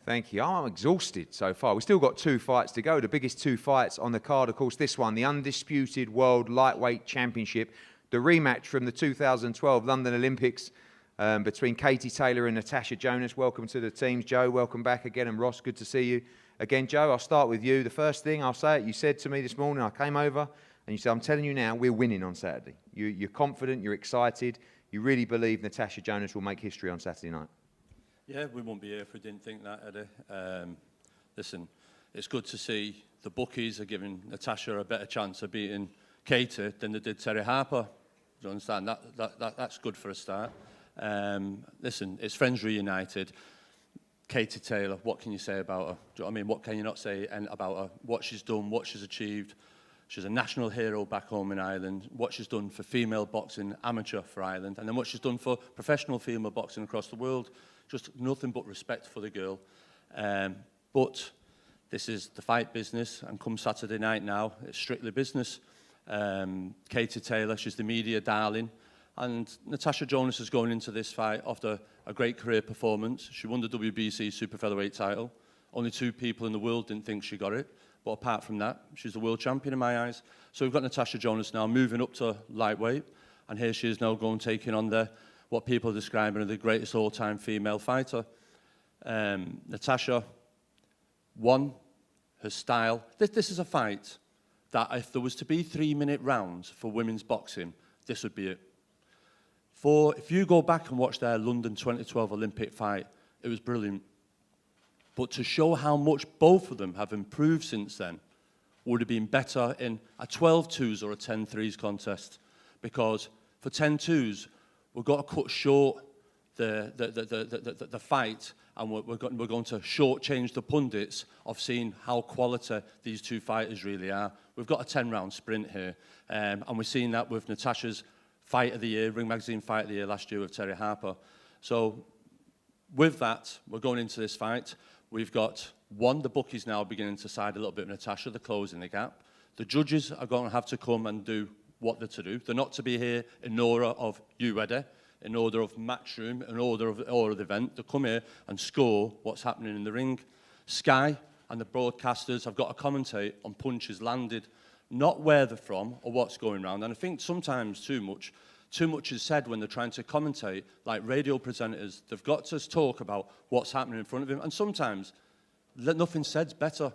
Thank you. I'm exhausted so far. We've still got 2 fights to go. The biggest 2 fights on the card, of course, this one, the Undisputed World Lightweight Championship, the rematch from the 2012 London Olympics between Katie Taylor and Natasha-Jonas. Welcome to the teams, Joe. Welcome back again. And Ross, good to see you again. Joe, I'll start with you. The first thing, I'll say it, you said to me this morning, I came over, and you said, I'm telling you now, we're winning on Saturday. You're confident, you're excited, you really believe Natasha-Jonas will make history on Saturday night. Yeah, we wouldn't be here if we didn't think that, Eddie. Listen, it's good to see the bookies are giving Natasha a better chance of beating Katie than they did Terry Harper. Do you understand? That's good for a start. Listen, it's friends reunited. Katie Taylor, what can you say about her? Do you know what I mean? What can you not say about her? What she's done, what she's achieved. She's a national hero back home in Ireland. What she's done for female boxing, amateur for Ireland, and then what she's done for professional female boxing across the world. Just nothing but respect for the girl. But this is the fight business, and come Saturday night now, it's strictly business. Katie Taylor, she's the media darling, and Natasha-Jonas is going into this fight after a great career performance. She won the WBC super featherweight title. Only 2 people in the world didn't think she got it, but apart from that, she's the world champion in my eyes. So we've got Natasha-Jonas now moving up to lightweight, and here she is now taking on what people are describing as the greatest all-time female fighter. Natasha won her style. This is a fight that if there was to be 3-minute rounds for women's boxing, this would be it. If you go back and watch their London 2012 Olympic fight, it was brilliant. But to show how much both of them have improved since then would have been better in a 12-2s or a 10-3s contest, because for 10-2s, we've got to cut short the fight, and we're going to shortchange the pundits of seeing how quality these 2 fighters really are. We've got a 10-round sprint here, and we're seeing that with Natasha's Fight of the Year, Ring Magazine Fight of the Year last year with Terry Harper. So with that, we're going into this fight. We've got the bookies now beginning to side a little bit with Natasha. They're closing the gap. The judges are going to have to come and do what they're to do. They're not to be here in order of you, Eddie, in order of Matchroom, in order of the event. They come here and score what's happening in the ring. Sky and the broadcasters have got to commentate on punches landed, not where they're from or what's going around. And I think sometimes too much is said when they're trying to commentate, like radio presenters. They've got to talk about what's happening in front of them. And sometimes nothing said's better.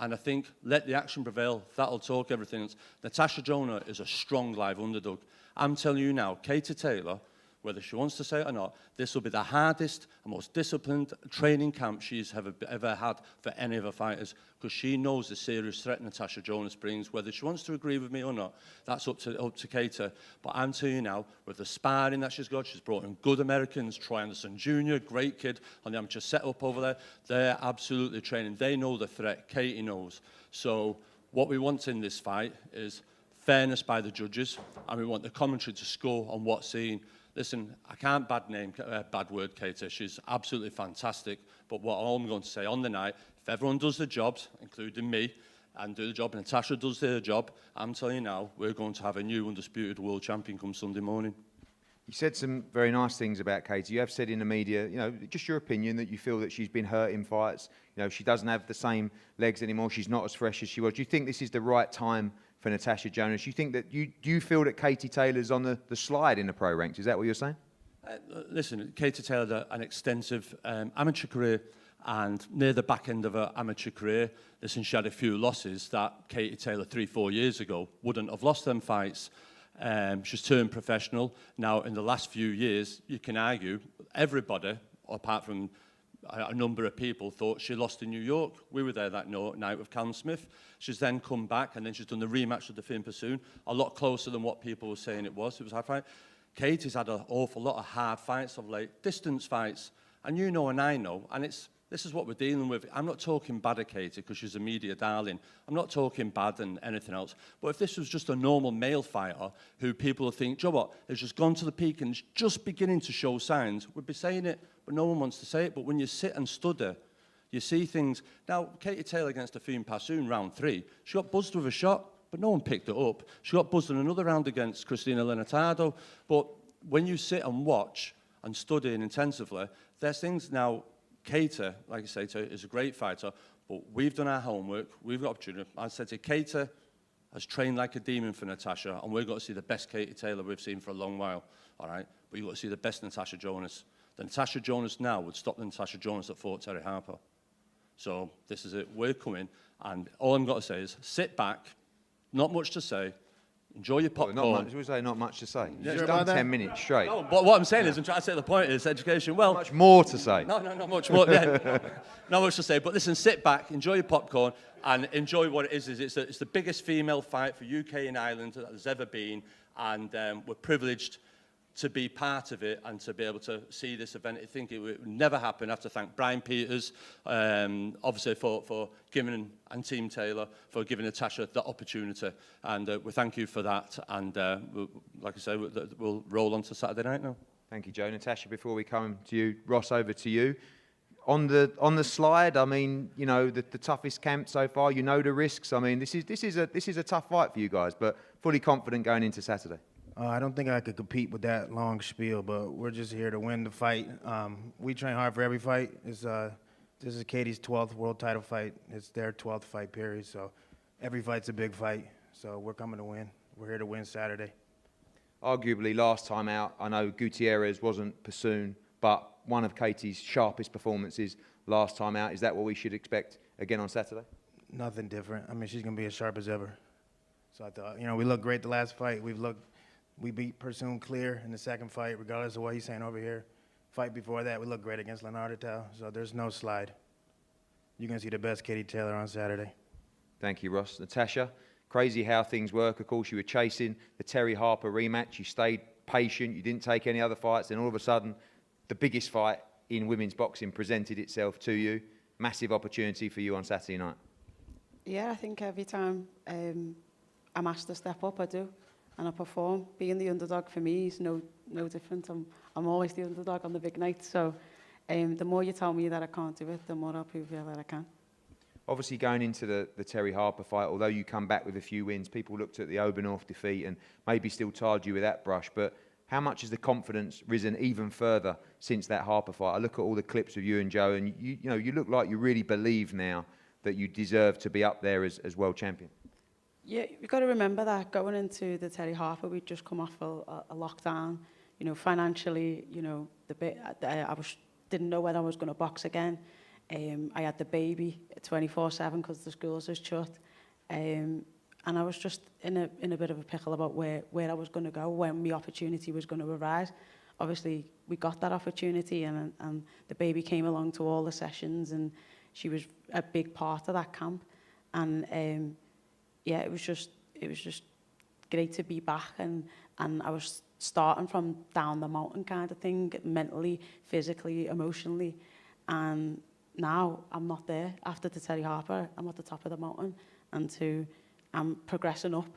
And I think let the action prevail. That'll talk everything else. Natasha-Jonas is a strong live underdog. I'm telling you now, Katie Taylor, whether she wants to say it or not, this will be the hardest and most disciplined training camp she's ever had for any of her fighters, because she knows the serious threat Natasha-Jonas brings. Whether she wants to agree with me or not, that's up to Katie. But I'm telling you now, with the sparring that she's brought in good Americans, Troy Anderson Jr., great kid on the amateur setup over there. They're absolutely training. They know the threat. Katie knows. So what we want in this fight is fairness by the judges, and we want the commentary to score on what's seen. Listen, I can't bad word Katie. She's absolutely fantastic. But what I'm going to say on the night, if everyone does their jobs, including me, and do the job, and Natasha does their job, I'm telling you now, we're going to have a new undisputed world champion come Sunday morning. You said some very nice things about Katie. You have said in the media, you know, just your opinion, that you feel that she's been hurt in fights. You know, she doesn't have the same legs anymore. She's not as fresh as she was. Do you think this is the right time for Natasha-Jonas? You think that do you feel that Katie Taylor's on the slide in the pro ranks? Is that what you're saying? Listen, Katie Taylor had an extensive amateur career, and near the back end of her amateur career, listen, she had a few losses that Katie Taylor 3-4 years ago wouldn't have lost them fights. She's turned professional. Now, in the last few years, you can argue everybody, apart from a number of people, thought she lost in New York. We were there that night with Callum Smith. She's then come back, and then she's done the rematch with the Finn Pursoon, a lot closer than what people were saying it was. It was a hard fight. Katie's had an awful lot of hard fights of late, distance fights, and you know and I know, and this is what we're dealing with. I'm not talking bad at Katie because she's a media darling. I'm not talking bad and anything else. But if this was just a normal male fighter who people would think, Joe, what, has just gone to the peak and is just beginning to show signs, we'd be saying it, but no one wants to say it. But when you sit and study, you see things. Now, Katie Taylor against Finn Pursoon, round 3, she got buzzed with a shot, but no one picked it up. She got buzzed in another round against Christina Leonardo. But when you sit and watch and study intensively, there's things now. Keita, like I say, is a great fighter, but we've done our homework. We've got opportunity. I said to Keita has trained like a demon for Natasha, and we've got to see the best Katie Taylor we've seen for a long while, all right? But you've got to see the best Taylor-Jonas. The Taylor-Jonas now would stop the Taylor-Jonas that fought Terry Harper. So this is it. We're coming, and all I'm got to say is sit back, not much to say, enjoy your popcorn. Well, not much, we say not much to say. Yeah, You've done 10 minutes straight. No, but what I'm saying is, I'm trying to say the point is education. Well, much more to say. No, not much more. Yeah, not much to say. But listen, sit back, enjoy your popcorn, and enjoy what it is. It's the biggest female fight for UK and Ireland that there's ever been, and we're privileged to be part of it and to be able to see this event. I think it would never happen. I have to thank Brian Peters, obviously, for giving, and Team Taylor, for giving Natasha the opportunity. And we thank you for that. And like I say, we'll roll on to Saturday night now. Thank you, Joe. Natasha, before we come to you, Ross, over to you. On the slide, I mean, you know, the toughest camp so far, you know the risks. I mean, this is a tough fight for you guys, but fully confident going into Saturday. I don't think I could compete with that long spiel, but we're just here to win the fight. We train hard for every fight. This is Katie's 12th world title fight. It's their 12th fight period, so every fight's a big fight. So we're coming to win. We're here to win Saturday. Arguably, last time out, I know Gutierrez wasn't pursued, but one of Katie's sharpest performances last time out. Is that what we should expect again on Saturday? Nothing different. I mean, she's going to be as sharp as ever. So I thought, you know, we looked great the last fight. We beat Pursoon clear in the second fight, regardless of what he's saying over here. Fight before that, we looked great against Leonardo Tal, so there's no slide. You're going to see the best Katie Taylor on Saturday. Thank you, Ross. Natasha, crazy how things work. Of course, you were chasing the Terry Harper rematch. You stayed patient. You didn't take any other fights. Then all of a sudden, the biggest fight in women's boxing presented itself to you. Massive opportunity for you on Saturday night. Yeah, I think every time I'm asked to step up, I do. And I perform. Being the underdog for me is no different. I'm always the underdog on the big night. So the more you tell me that I can't do it, the more I'll prove you that I can. Obviously, going into the Terry Harper fight, although you come back with a few wins, people looked at the Obernorth defeat and maybe still tarred you with that brush. But how much has the confidence risen even further since that Harper fight? I look at all the clips of you and Joe, and you look like you really believe now that you deserve to be up there as world champion. Yeah, you've got to remember that going into the Terry Harper, we'd just come off a lockdown. You know, financially, you know, didn't know when I was going to box again. I had the baby 24/7 because the schools was shut. And I was just in a bit of a pickle about where I was going to go, when the opportunity was going to arise. Obviously, we got that opportunity, and the baby came along to all the sessions, and she was a big part of that camp. And yeah, it was just great to be back, and I was starting from down the mountain kind of thing, mentally, physically, emotionally, and now I'm not there. After the Terry Harper, I'm at the top of the mountain, and I'm progressing up.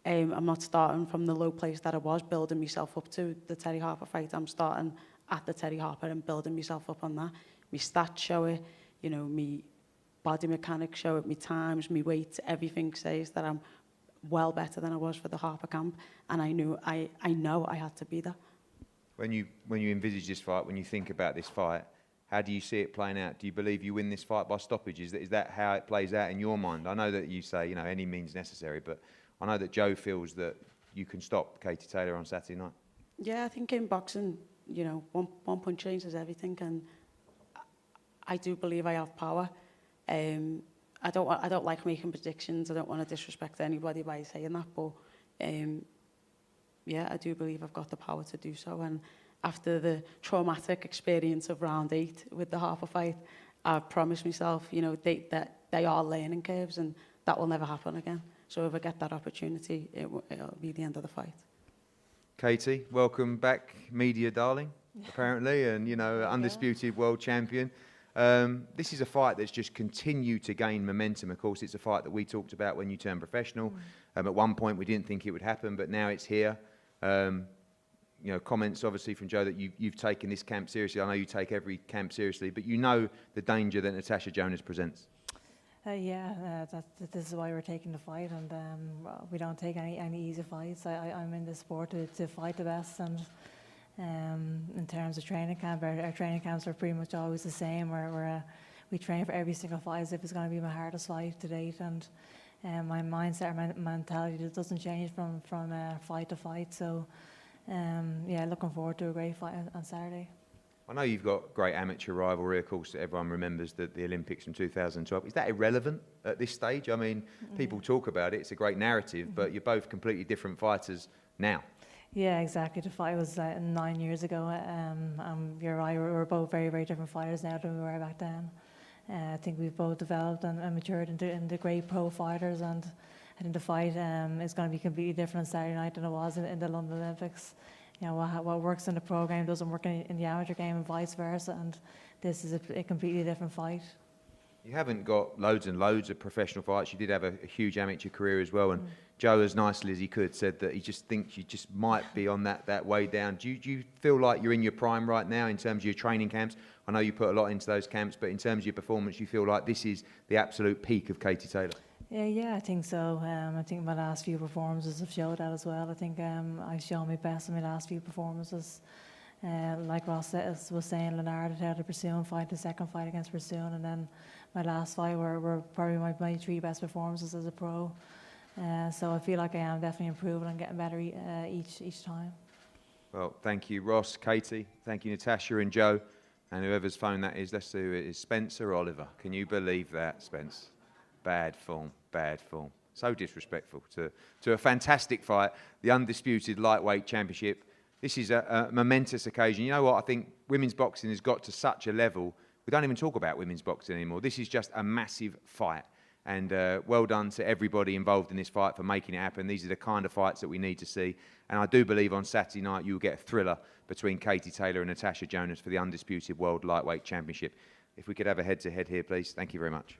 I'm not starting from the low place that I was, building myself up to the Terry Harper fight. I'm starting at the Terry Harper and building myself up on that. My stats show it, you know, me body mechanics show it, my times, my weight, everything says that I'm well better than I was for the Harper camp, and I know I had to be there. When you envisage this fight, when you think about this fight, how do you see it playing out? Do you believe you win this fight by stoppage? Is that how it plays out in your mind? I know that you say, you know, any means necessary, but I know that Joe feels that you can stop Katie Taylor on Saturday night. Yeah, I think in boxing, you know, one punch changes everything, and I do believe I have power. I don't like making predictions. I don't want to disrespect anybody by saying that, but yeah, I do believe I've got the power to do so. And after the traumatic experience of round 8 with the Harper fight, I've promised myself, you know, that they are learning curves, and that will never happen again. So if I get that opportunity, it'll be the end of the fight. Katie, welcome back, media darling, apparently, and, you know, undisputed world champion. This is a fight that's just continued to gain momentum. Of course, it's a fight that we talked about when you turned professional. At one point, we didn't think it would happen, but now it's here. You know, comments obviously from Joe that you've taken this camp seriously. I know you take every camp seriously, but you know the danger that Taylor-Jonas presents. This is why we're taking the fight, and we don't take any easy fights. I'm in this sport to fight the best, and In terms of training camp, our training camps are pretty much always the same. We train for every single fight as if it's going to be my hardest fight to date, and my mindset, my mentality just doesn't change from fight to fight. So, yeah, looking forward to a great fight on Saturday. I know you've got great amateur rivalry, of course, everyone remembers the Olympics from 2012. Is that irrelevant at this stage? I mean, people talk about it, it's a great narrative, but you're both completely different fighters now. Yeah, exactly. The fight was 9 years ago. You're right, we're both very, very different fighters now than we were back then. I think we've both developed and matured into great pro fighters, and I think the fight is going to be completely different on Saturday night than it was in the London Olympics. You know, what works in the pro game doesn't work in the amateur game, and vice versa, and this is a completely different fight. You haven't got loads and loads of professional fights. You did have a huge amateur career as well, and Joe, as nicely as he could, said that he just thinks you just might be on that way down. Do you feel like you're in your prime right now in terms of your training camps? I know you put a lot into those camps, but in terms of your performance, you feel like this is the absolute peak of Katie Taylor? Yeah, I think so. I think my last few performances have showed that as well. I think I've shown my best in my last few performances. Like Ross was saying, Leonardo had a Pursuing fight, the second fight against Pursuing, and then my last fight were probably my three best performances as a pro. So I feel like I am definitely improving and getting better each time. Well, thank you, Ross, Katie. Thank you, Natasha and Joe. And whoever's phone that is, let's see who it is. Spencer Oliver. Can you believe that, Spence? Bad form, bad form. So disrespectful to a fantastic fight, the undisputed lightweight championship. This is a momentous occasion. You know what? I think women's boxing has got to such a level, we don't even talk about women's boxing anymore. This is just a massive fight. And well done to everybody involved in this fight for making it happen. These are the kind of fights that we need to see. And I do believe on Saturday night you'll get a thriller between Katie Taylor and Taylor-Jonas for the undisputed World Lightweight Championship. If we could have a head-to-head here, please. Thank you very much.